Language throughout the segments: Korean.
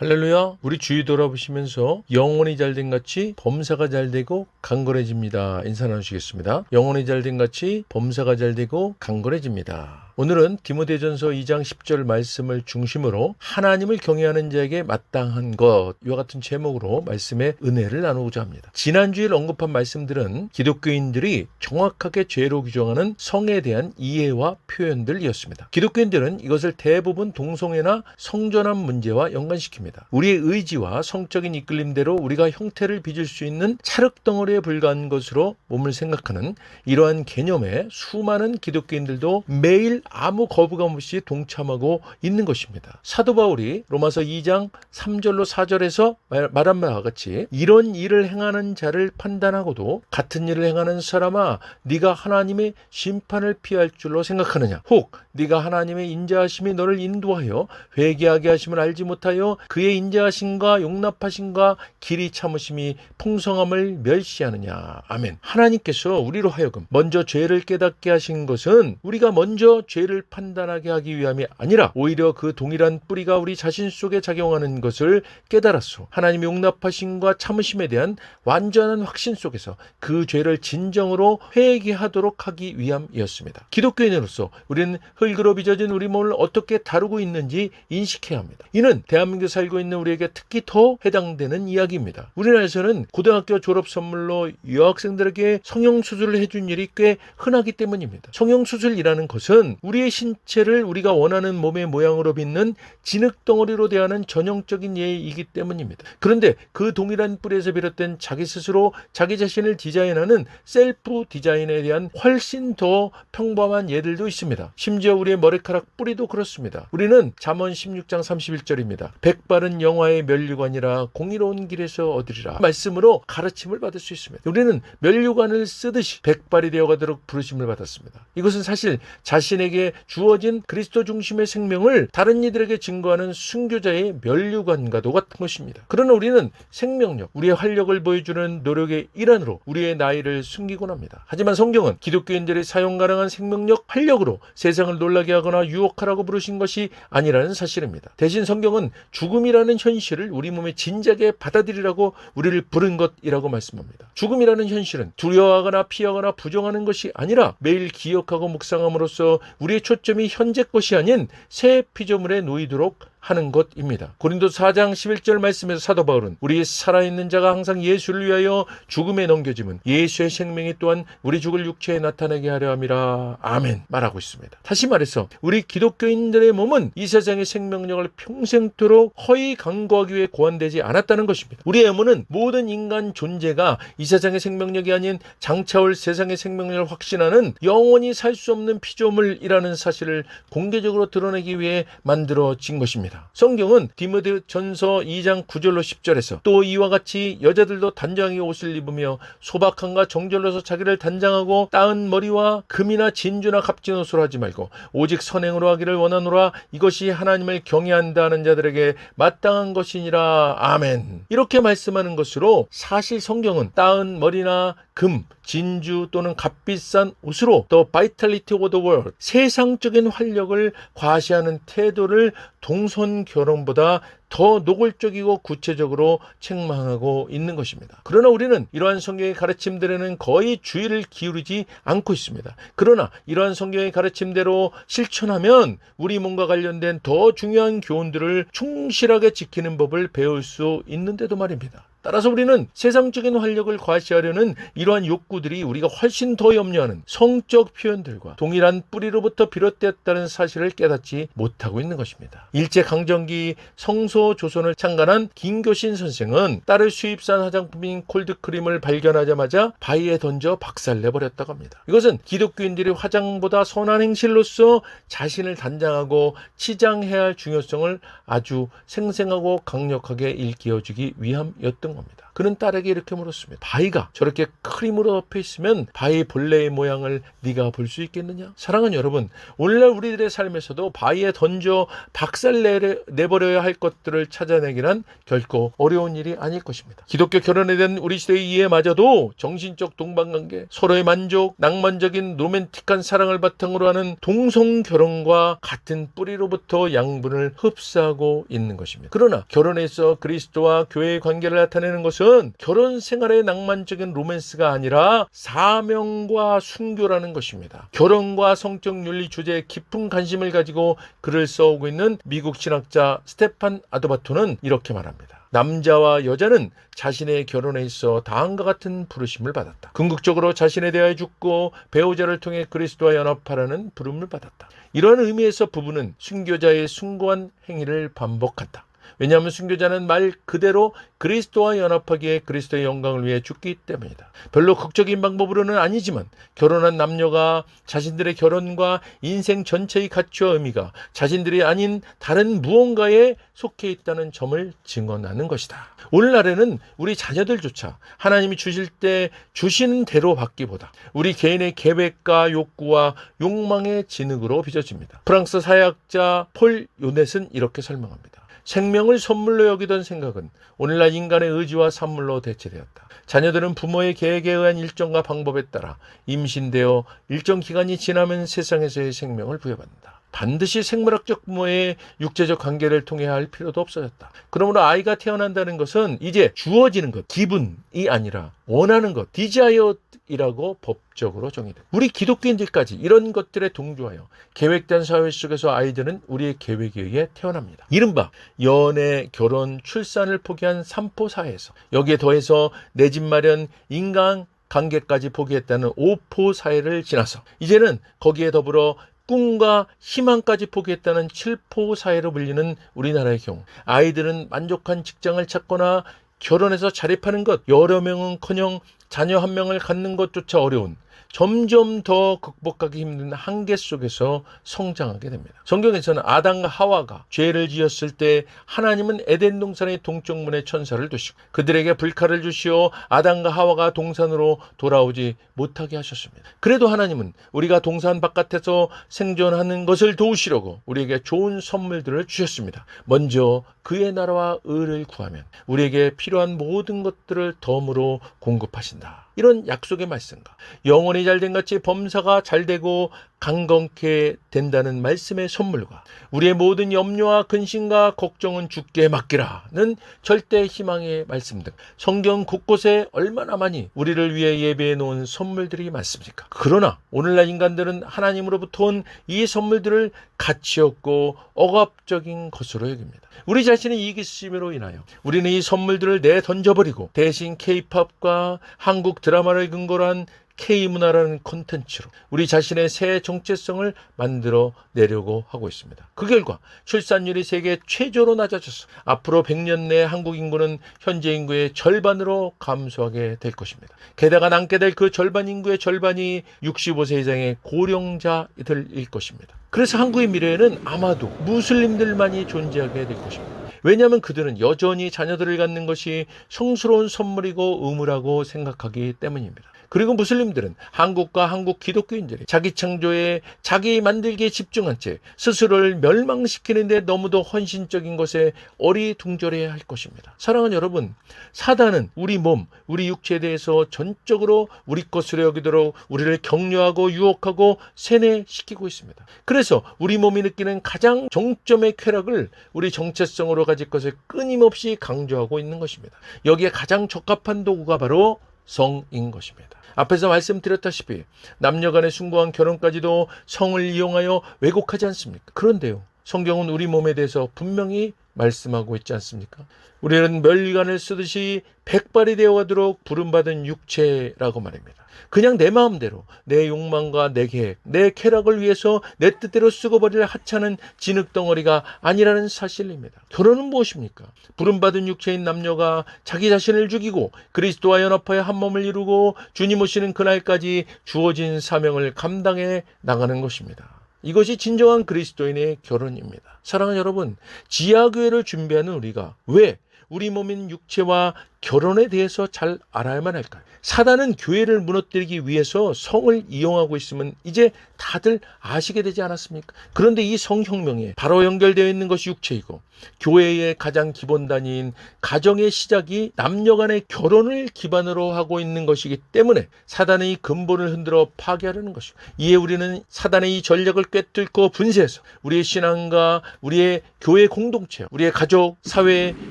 할렐루야. 우리 주위 돌아보시면서 영혼이 잘된 같이 범사가 잘되고 강건해집니다. 인사 나누시겠습니다. 영혼이 잘된 같이 범사가 잘되고 강건해집니다. 오늘은 디모데전서 2장 10절 말씀을 중심으로 하나님을 경외하는 자에게 마땅한 것, 이와 같은 제목으로 말씀의 은혜를 나누고자 합니다. 지난주에 언급한 말씀들은 기독교인들이 정확하게 죄로 규정하는 성에 대한 이해와 표현들이었습니다. 기독교인들은 이것을 대부분 동성애나 성전환 문제와 연관시킵니다. 우리의 의지와 성적인 이끌림대로 우리가 형태를 빚을 수 있는 찰흙덩어리에 불과한 것으로 몸을 생각하는 이러한 개념에 수많은 기독교인들도 매일 아무 거부감 없이 동참하고 있는 것입니다. 사도 바울이 로마서 2장 3절로 4절에서 말한 바와 같이 이런 일을 행하는 자를 판단하고도 같은 일을 행하는 사람아 네가 하나님의 심판을 피할 줄로 생각하느냐, 혹 네가 하나님의 인자하심이 너를 인도하여 회개하게 하심을 알지 못하여 그의 인자하심과 용납하심과 길이 참으심이 풍성함을 멸시하느냐. 아멘. 하나님께서 우리로 하여금 먼저 죄를 깨닫게 하신 것은 우리가 먼저 죄를 판단하게 하기 위함이 아니라 오히려 그 동일한 뿌리가 우리 자신 속에 작용하는 것을 깨달았소. 하나님의 용납하심과 참으심에 대한 완전한 확신 속에서 그 죄를 진정으로 회개하도록 하기 위함이었습니다. 기독교인으로서 우리는 흙으로 빚어진 우리 몸을 어떻게 다루고 있는지 인식해야 합니다. 이는 대한민국에 살고 있는 우리에게 특히 더 해당되는 이야기입니다. 우리나라에서는 고등학교 졸업 선물로 여학생들에게 성형수술을 해준 일이 꽤 흔하기 때문입니다. 성형수술이라는 것은 우리의 신체를 우리가 원하는 몸의 모양으로 빚는 진흙덩어리로 대하는 전형적인 예이기 때문입니다. 그런데 그 동일한 뿌리에서 비롯된 자기 스스로 자기 자신을 디자인하는 셀프 디자인에 대한 훨씬 더 평범한 예들도 있습니다. 심지어 우리의 머리카락 뿌리도 그렇습니다. 우리는 잠언 16장 31절입니다. 백발은 영화의 면류관이라 공의로운 길에서 얻으리라 말씀으로 가르침을 받을 수 있습니다. 우리는 면류관을 쓰듯이 백발이 되어가도록 부르심을 받았습니다. 이것은 사실 자신에게 주어진 그리스도 중심의 생명을 다른 이들에게 증거하는 순교자의 면류관과도 같은 것입니다. 그러나 우리는 생명력, 우리의 활력을 보여주는 노력의 일환으로 우리의 나이를 숨기곤 합니다. 하지만 성경은 기독교인들이 사용 가능한 생명력, 활력으로 세상을 놀라게 하거나 유혹하라고 부르신 것이 아니라는 사실입니다. 대신 성경은 죽음이라는 현실을 우리 몸에 진작에 받아들이라고 우리를 부른 것이라고 말씀합니다. 죽음이라는 현실은 두려워하거나 피하거나 부정하는 것이 아니라 매일 기억하고 묵상함으로써 우리의 초점이 현재 것이 아닌 새 피조물에 놓이도록 하는 것입니다. 고린도서 4장 11절 말씀에서 사도 바울은 우리 살아있는 자가 항상 예수를 위하여 죽음에 넘겨짐은 예수의 생명이 또한 우리 죽을 육체에 나타나게 하려 함이라. 아멘 말하고 있습니다. 다시 말해서 우리 기독교인들의 몸은 이 세상의 생명력을 평생토록 허위 강구하기 위해 고안되지 않았다는 것입니다. 우리의 몸은 모든 인간 존재가 이 세상의 생명력이 아닌 장차올 세상의 생명력을 확신하는 영원히 살 수 없는 피조물이라는 사실을 공개적으로 드러내기 위해 만들어진 것입니다. 성경은 디모데전서 2장 9절로 10절에서 또 이와 같이 여자들도 단정하게 옷을 입으며 소박함과 정절로서 자기를 단장하고 따은 머리와 금이나 진주나 값진 옷으로 하지 말고 오직 선행으로 하기를 원하노라. 이것이 하나님을 경외한다는 자들에게 마땅한 것이니라. 아멘. 이렇게 말씀하는 것으로 사실 성경은 따은 머리나 금, 진주 또는 값비싼 옷으로 The Vitality of the World, 세상적인 활력을 과시하는 태도를 동성 결혼보다 더 노골적이고 구체적으로 책망하고 있는 것입니다. 그러나 우리는 이러한 성경의 가르침들에는 거의 주의를 기울이지 않고 있습니다. 그러나 이러한 성경의 가르침대로 실천하면 우리 몸과 관련된 더 중요한 교훈들을 충실하게 지키는 법을 배울 수 있는데도 말입니다. 따라서 우리는 세상적인 활력을 과시하려는 이러한 욕구들이 우리가 훨씬 더 염려하는 성적 표현들과 동일한 뿌리로부터 비롯되었다는 사실을 깨닫지 못하고 있는 것입니다. 일제강점기 성소 조선을 창간한 김교신 선생은 딸을 수입산 화장품인 콜드크림을 발견하자마자 바위에 던져 박살내버렸다고 합니다. 이것은 기독교인들이 화장보다 선한 행실로서 자신을 단장하고 치장해야 할 중요성을 아주 생생하고 강력하게 일깨워주기 위함이었던 했던 겁니다. 그는 딸에게 이렇게 물었습니다. 바위가 저렇게 큰 힘으로 엎여 있으면 바위 본래의 모양을 네가 볼 수 있겠느냐? 사랑하는 여러분, 오늘날 우리들의 삶에서도 바위에 던져 박살 내버려야 할 것들을 찾아내기란 결코 어려운 일이 아닐 것입니다. 기독교 결혼에 대한 우리 시대의 이해마저도 정신적 동반관계, 서로의 만족, 낭만적인 로맨틱한 사랑을 바탕으로 하는 동성결혼과 같은 뿌리로부터 양분을 흡수하고 있는 것입니다. 그러나 결혼에서 그리스도와 교회의 관계를 나타내는 것은 결혼 생활의 낭만적인 로맨스가 아니라 사명과 순교라는 것입니다. 결혼과 성적 윤리 주제에 깊은 관심을 가지고 글을 써오고 있는 미국 신학자 스테판 아도바토는 이렇게 말합니다. 남자와 여자는 자신의 결혼에 있어 다음과 같은 부르심을 받았다. 궁극적으로 자신에 대하여 죽고 배우자를 통해 그리스도와 연합하라는 부름을 받았다. 이러한 의미에서 부부는 순교자의 숭고한 행위를 반복한다. 왜냐하면 순교자는 말 그대로 그리스도와 연합하기에 그리스도의 영광을 위해 죽기 때문이다. 별로 극적인 방법으로는 아니지만 결혼한 남녀가 자신들의 결혼과 인생 전체의 가치와 의미가 자신들이 아닌 다른 무언가에 속해 있다는 점을 증언하는 것이다. 오늘날에는 우리 자녀들조차 하나님이 주실 때 주시는 대로 받기보다 우리 개인의 계획과 욕구와 욕망의 진흙으로 빚어집니다. 프랑스 사회학자 폴 요넷은 이렇게 설명합니다. 생명을 선물로 여기던 생각은 오늘날 인간의 의지와 산물로 대체되었다. 자녀들은 부모의 계획에 의한 일정과 방법에 따라 임신되어 일정 기간이 지나면 세상에서의 생명을 부여받는다. 반드시 생물학적 부모의 육체적 관계를 통해야 할 필요도 없어졌다. 그러므로 아이가 태어난다는 것은 이제 주어지는 것, 기분이 아니라 원하는 것, 디자이어이라고 법적으로 정의된다. 우리 기독교인들까지 이런 것들에 동조하여 계획된 사회 속에서 아이들은 우리의 계획에 의해 태어납니다. 이른바 연애, 결혼, 출산을 포기한 삼포사회에서 여기에 더해서 내 집 마련, 인간 관계까지 포기했다는 오포사회를 지나서 이제는 거기에 더불어 꿈과 희망까지 포기했다는 칠포사회로 불리는 우리나라의 경우 아이들은 만족한 직장을 찾거나 결혼해서 자립하는 것, 여러 명은커녕 자녀 한 명을 갖는 것조차 어려운 점점 더 극복하기 힘든 한계 속에서 성장하게 됩니다. 성경에서는 아담과 하와가 죄를 지었을 때 하나님은 에덴 동산의 동쪽문에 천사를 두시고 그들에게 불칼을 주시어 아담과 하와가 동산으로 돌아오지 못하게 하셨습니다. 그래도 하나님은 우리가 동산 바깥에서 생존하는 것을 도우시려고 우리에게 좋은 선물들을 주셨습니다. 먼저 그의 나라와 의를 구하면 우리에게 필요한 모든 것들을 덤으로 공급하신다. 이런 약속의 말씀과 영혼이 잘된 같이 범사가 잘되고 강건케 된다는 말씀의 선물과 우리의 모든 염려와 근심과 걱정은 주께 맡기라는 절대 희망의 말씀 등 성경 곳곳에 얼마나 많이 우리를 위해 예배해 놓은 선물들이 많습니까? 그러나 오늘날 인간들은 하나님으로부터 온 이 선물들을 가치 없고 억압적인 것으로 여깁니다. 우리 자신의 이기심으로 인하여 우리는 이 선물들을 내던져버리고 대신 K-팝과 한국 드라마를 근거로 한 K문화라는 콘텐츠로 우리 자신의 새 정체성을 만들어 내려고 하고 있습니다. 그 결과 출산율이 세계 최저로 낮아져서 앞으로 100년 내에 한국 인구는 현재 인구의 절반으로 감소하게 될 것입니다. 게다가 남게 될 그 절반 인구의 절반이 65세 이상의 고령자들일 것입니다. 그래서 한국의 미래에는 아마도 무슬림들만이 존재하게 될 것입니다. 왜냐하면 그들은 여전히 자녀들을 갖는 것이 성스러운 선물이고 의무라고 생각하기 때문입니다. 그리고 무슬림들은 한국과 한국 기독교인들이 자기 창조에 자기 만들기에 집중한 채 스스로를 멸망시키는데 너무도 헌신적인 것에 어리둥절해야 할 것입니다. 사랑하는 여러분, 사단은 우리 몸, 우리 육체에 대해서 전적으로 우리 것으로 여기도록 우리를 격려하고 유혹하고 세뇌시키고 있습니다. 그래서 우리 몸이 느끼는 가장 정점의 쾌락을 우리 정체성으로 가질 것을 끊임없이 강조하고 있는 것입니다. 여기에 가장 적합한 도구가 바로 성인 것입니다. 앞에서 말씀드렸다시피 남녀 간의 숭고한 결혼까지도 성을 이용하여 왜곡하지 않습니까? 그런데요, 성경은 우리 몸에 대해서 분명히 말씀하고 있지 않습니까? 우리는 멸관을 쓰듯이 백발이 되어가도록 부름받은 육체라고 말입니다. 그냥 내 마음대로 내 욕망과 내 계획, 내 쾌락을 위해서 내 뜻대로 쓰고 버릴 하찮은 진흙덩어리가 아니라는 사실입니다. 결혼은 무엇입니까? 부름받은 육체인 남녀가 자기 자신을 죽이고 그리스도와 연합하여 한 몸을 이루고 주님 오시는 그날까지 주어진 사명을 감당해 나가는 것입니다. 이것이 진정한 그리스도인의 결혼입니다. 사랑하는 여러분, 지하교회를 준비하는 우리가 왜 우리 몸인 육체와 결혼에 대해서 잘 알아야만 할까요? 사단은 교회를 무너뜨리기 위해서 성을 이용하고 있으면 이제 다들 아시게 되지 않았습니까? 그런데 이 성혁명에 바로 연결되어 있는 것이 육체이고, 교회의 가장 기본 단위인 가정의 시작이 남녀 간의 결혼을 기반으로 하고 있는 것이기 때문에 사단의 근본을 흔들어 파괴하려는 것이고, 이에 우리는 사단의 이 전략을 꿰뚫고 분쇄해서 우리의 신앙과 우리의 교회 공동체, 우리의 가족, 사회,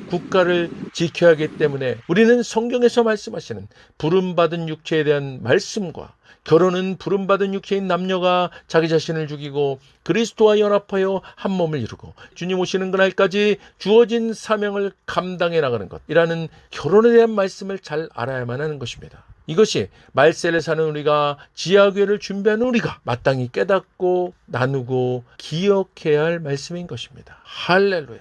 국가를 지켜야 하기 때문에 우리는 성경에서 말씀하시는 부름받은 육체에 대한 말씀과, 결혼은 부름받은 육체인 남녀가 자기 자신을 죽이고 그리스도와 연합하여 한 몸을 이루고 주님 오시는 그날까지 주어진 사명을 감당해 나가는 것이라는 결혼에 대한 말씀을 잘 알아야만 하는 것입니다. 이것이 말세를 사는 우리가, 지하교회를 준비하는 우리가 마땅히 깨닫고 나누고 기억해야 할 말씀인 것입니다. 할렐루야.